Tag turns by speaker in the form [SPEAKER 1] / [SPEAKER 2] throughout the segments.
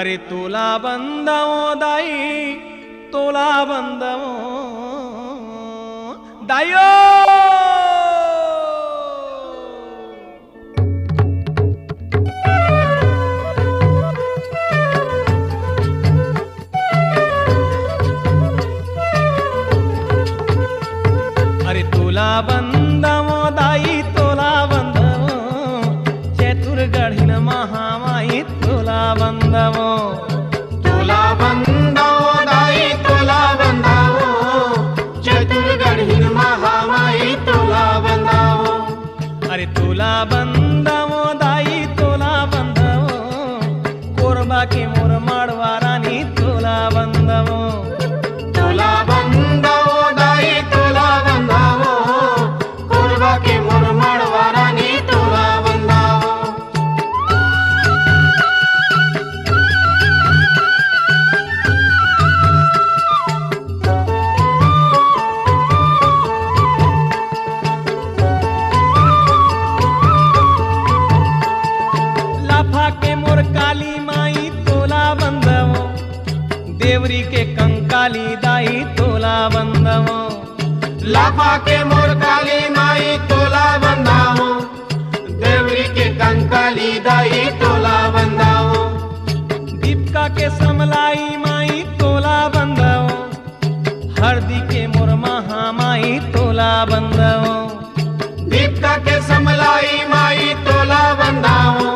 [SPEAKER 1] अरे तोला बंदवो दाई तोला बंदवो दायो अरे तोला बंदवो दाई तोला बंदवो चतुर्गढ़ महामाई तोला बंदवो
[SPEAKER 2] तोला बंदवो दाई तोला बंदवो चतुर्गढ़ महामाई तोला बंदवो
[SPEAKER 1] अरे तोला बंदवो दाई तोला बंदवो कोरबा के मोर माड़वा रानी तोला बंदवो
[SPEAKER 2] तोला बंदवो दाई तोला बंदवो कोरबा के मोर माड़वा रानी तोला बंदवो
[SPEAKER 1] लाफा के मोर काली माई तोला बंदवो देवरी के कंकाली दाई तोला बंदवो
[SPEAKER 2] लाफा के मोर काली माई तोला बंदवो देवरी के कंकाली दाई तोला बंदवो
[SPEAKER 1] दीपका के समलाई माई तोला बंदवो हरदी के मोर महामाई तोला बंदवो
[SPEAKER 2] दीपका के समलाई माई तोला बंदवो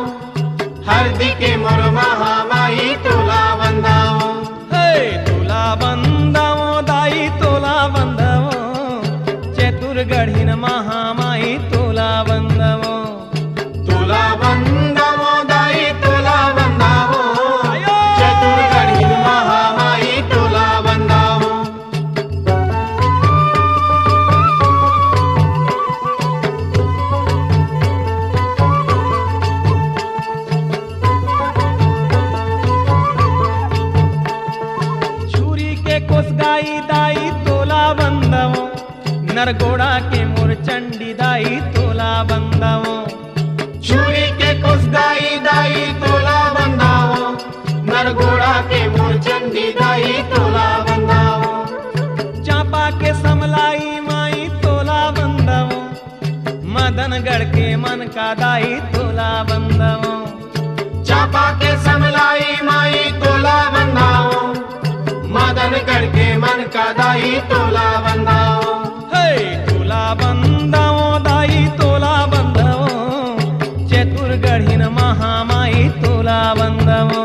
[SPEAKER 2] हरदी के मोर महामाई तोला बंदवो
[SPEAKER 1] हे तोला बंदवो दाई तोला बंदवो चतुर्गढ़ महामाई तोला बंदवो
[SPEAKER 2] तोला बंदवो दाई तोला बंदवो चतुर्गढ़ महामाई तोला बंदवो
[SPEAKER 1] छुरी के कोसगाई दाई तोला बंदवो नरगोड़ा के मोर चंडी दाई तोला बंदवो
[SPEAKER 2] छुरी के कुसगाई दाई तोला बंदवो नरगोड़ा के मोर चंडी दाई तोला बंदवो
[SPEAKER 1] चांपा के समलाई माई तोला बंदवो मदनगढ़ के मन का दाई तोला बंदवो
[SPEAKER 2] चापा के समलाई माई तोला बंदवो मदनगढ़ के मन का दाई तोला बंदवो
[SPEAKER 1] हे तोला बंदवो दाई तोला बंदवो चतुर्गढ़ महामाई तोला बंदवो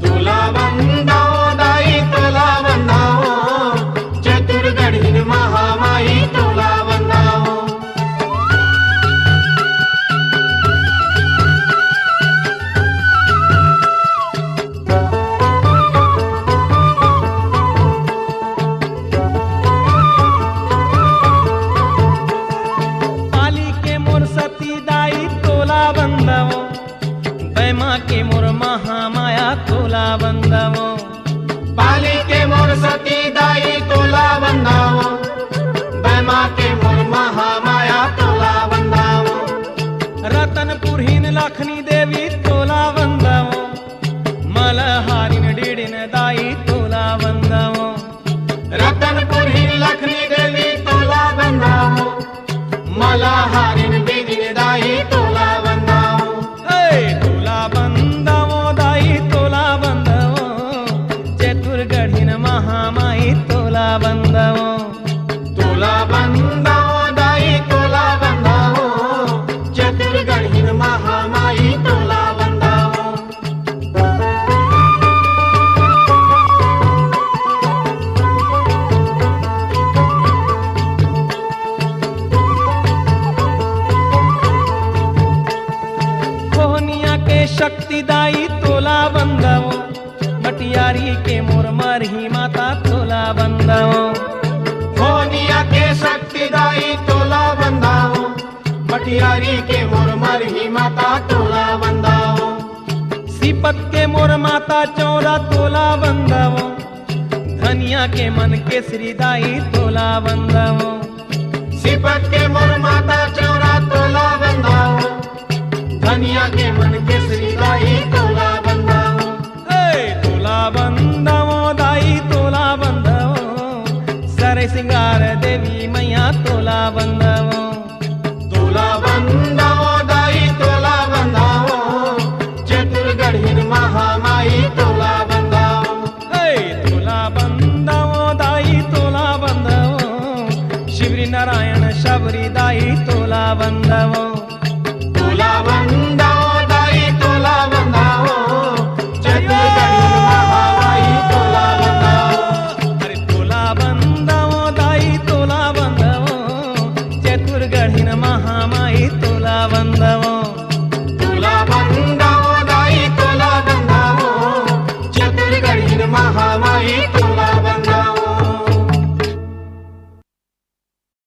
[SPEAKER 2] तोला बंदवो दाई तोला बंदवो चतुर्गढ़ महामाई तोला बंदवो
[SPEAKER 1] पाली के मोर सती दाई तोला बंदवो बैमा के मोर महामाया तोला बंदवो
[SPEAKER 2] पाली के मोर सती दाई तोला बंदवो बैमा के मोर महामाया तोला बंदवो
[SPEAKER 1] रतनपुर हिन लखनी देवी तोला बंदवो मलहारिन डीडिन दाई तोला बंदवो
[SPEAKER 2] रतनपुर ही लखनी देवी तोला बंदवो मलाहारिन बेदिन दाई तोला बंदवो
[SPEAKER 1] हे तोला बंदवो दाई तोला बंदवो चतुर्गढ़ महामाई तोला बंदवो
[SPEAKER 2] तोला बंदवो दाई तोला बंदवो चतुर्गढ़ महामाई तोला बंदवो
[SPEAKER 1] कोहनिया के शक्ति दाई तोला बंदवो मटियारी के मोर मरही माता तोला बंदवो
[SPEAKER 2] खोनिया के शक्ति दाई तोला बंदवो मटियारी के मोर मरही माता तोला बंदवो
[SPEAKER 1] सीपत के मोर माता चौरा तोला बंदवो धनिया के मन के श्री दाई तोला बंदवो
[SPEAKER 2] सिपत के मोर माता चौरा तोला बंदवो धनिया के मन के श्री दाई तोला बंदवो
[SPEAKER 1] हे तोला वंदाओ